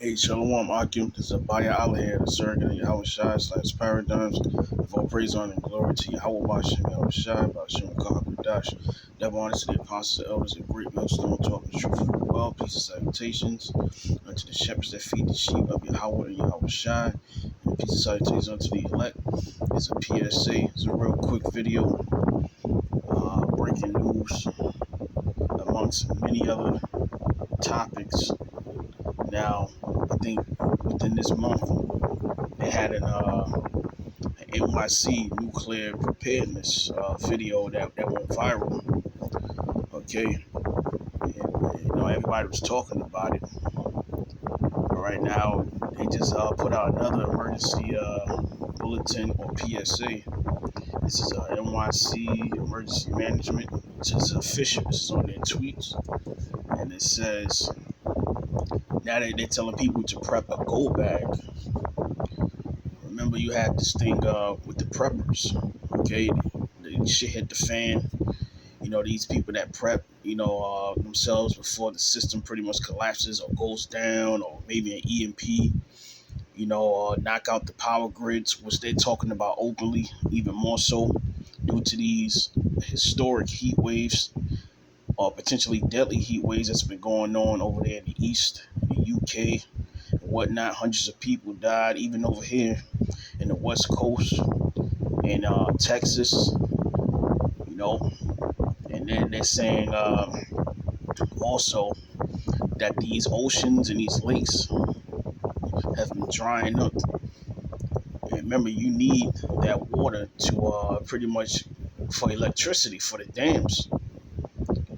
Hey, Shalom Akim. This is a Bayah here, the Surrogate Yahawashi / paradigms of all praise, honor, and glory to Yahawashi, Yahawashi, BAHASHAM, Kahakadash. Devil honor to the apostles, the elders, and Greatmillstone, talking the truth of the world. Peace and salutations unto the shepherds that feed the sheep of Yahawah and Yahawashi. And peace and salutations unto the elect. It's a PSA. It's a real quick video. Breaking news amongst many other topics. Now, I think within this month, they had an NYC nuclear preparedness video that went viral. Okay, and, everybody was talking about it. But right now, they just put out another emergency bulletin or PSA. This is NYC emergency management. This is official. This is on their tweets, and it says now they're telling people to prep a go bag. Remember, you had this thing with the preppers. Okay, the shit hit the fan. These people that prep, themselves before the system pretty much collapses or goes down, or maybe an EMP, knock out the power grids, which they're talking about openly, even more so due to these historic heat waves or potentially deadly heat waves that's been going on over there in the East, the UK, and whatnot. Hundreds of people died, even over here in the West Coast, in Texas, and then they're saying also that these oceans and these lakes have been drying up. And remember, you need that water to pretty much for electricity for the dams,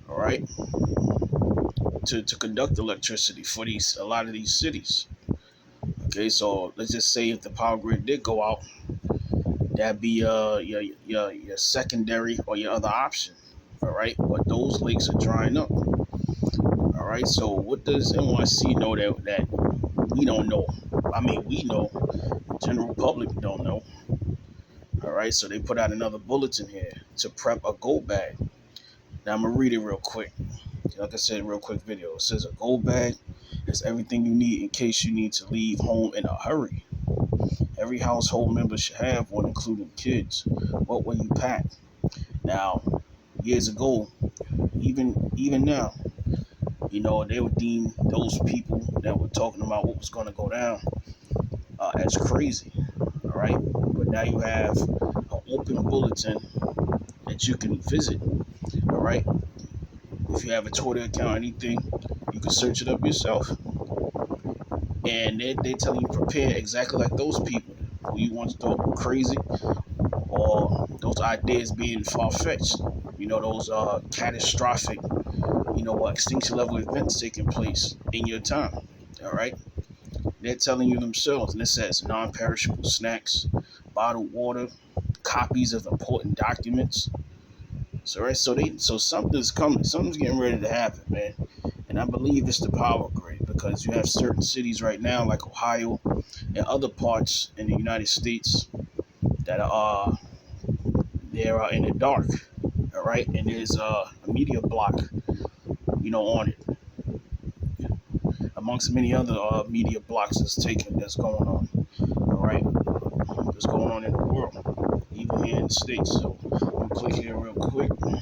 all right, to conduct electricity for a lot of these cities. Okay, so let's just say if the power grid did go out, that'd be your secondary or your other option. All right, but those lakes are drying up. All right, so what does NYC know that we don't know? I mean, we know, the general public don't know. All right, so they put out another bulletin here to prep a go bag. Now I'm gonna read it real quick. Like I said, real quick video. It says a go bag is everything you need in case you need to leave home in a hurry. Every household member should have one, including kids. What will you pack? Now, years ago, even now, they would deem those people that were talking about what was going to go down as crazy. All right, but now you have an open bulletin that you can visit. All right, if you have a Twitter account, anything, you can search it up yourself. And they're telling you prepare exactly like those people who you once thought were crazy, or those ideas being far-fetched. Those catastrophic, extinction level events taking place in your time. All right, they're telling you themselves, and it says non-perishable snacks, bottled water, copies of important documents. So something's coming, something's getting ready to happen, man. And I believe it's the power grid, because you have certain cities right now, like Ohio and other parts in the United States, that are they're in the dark. All right, and there's a media block, on it, amongst many other media blocks that's going on. All right, that's going on in the world, even here in the States. So I'm gonna click here real quick. All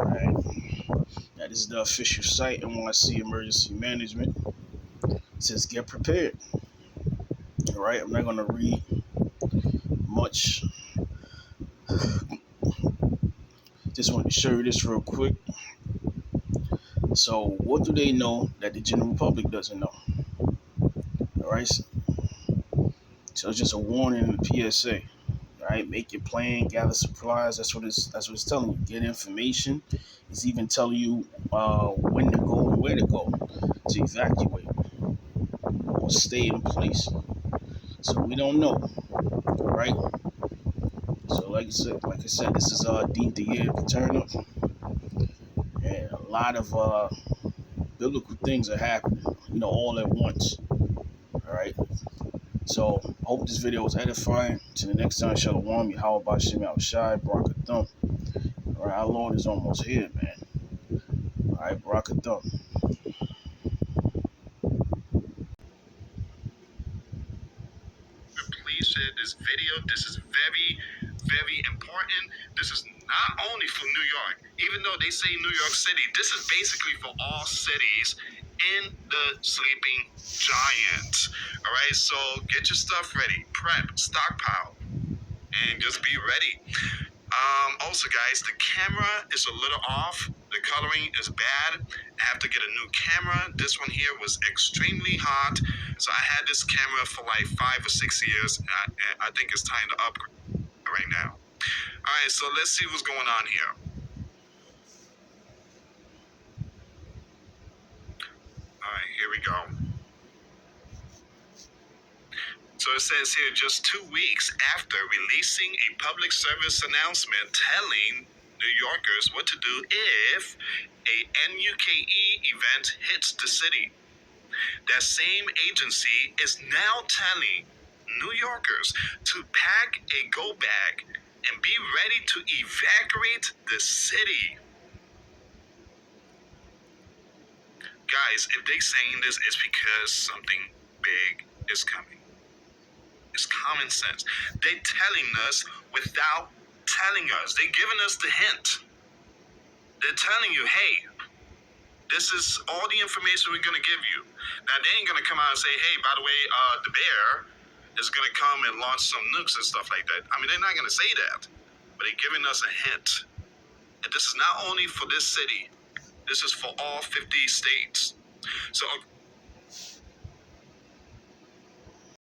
right, now this is the official site, NYC Emergency Management. It says get prepared. All right, I'm not gonna read much. Just wanted to show you this real quick. So what do they know that the general public doesn't know? All right, so it's just a warning in the PSA. All right, make your plan, gather supplies. That's what it's telling you. Get information. It's even telling you when to go and where to go to evacuate or stay in place. So we don't know. All right. So like I said, this is deemed the year of the turn up, and a lot of biblical things are happening, all at once. All right. So I hope this video was edifying. Till the next time, Shalom, Yahawah, Yahawashi, Barakathum. All right, our Lord is almost here, man. All right, Barakathum. this video. This is very, very important. This is not only for New York, even though they say New York City, this is basically for all cities in the sleeping giant. All right, so get your stuff ready, prep, stockpile, and just be ready. Also, guys, the camera is a little off. The coloring is bad. I have to get a new camera. This one here was extremely hot. So I had this camera for like 5 or 6 years. And I think it's time to upgrade right now. All right, so let's see what's going on here. All right, here we go. So it says here, just 2 weeks after releasing a public service announcement telling New Yorkers what to do if a NUKE event hits the city, that same agency is now telling New Yorkers to pack a go bag and be ready to evacuate the city. Guys, if they're saying this, it's because something big is coming. It's common sense. They're telling us without telling us. They're giving us the hint. They're telling you, hey, this is all the information we're going to give you. Now, they ain't going to come out and say, hey, by the way, the bear is going to come and launch some nukes and stuff like that. I mean, they're not going to say that. But they're giving us a hint. And this is not only for this city. This is for all 50 states. So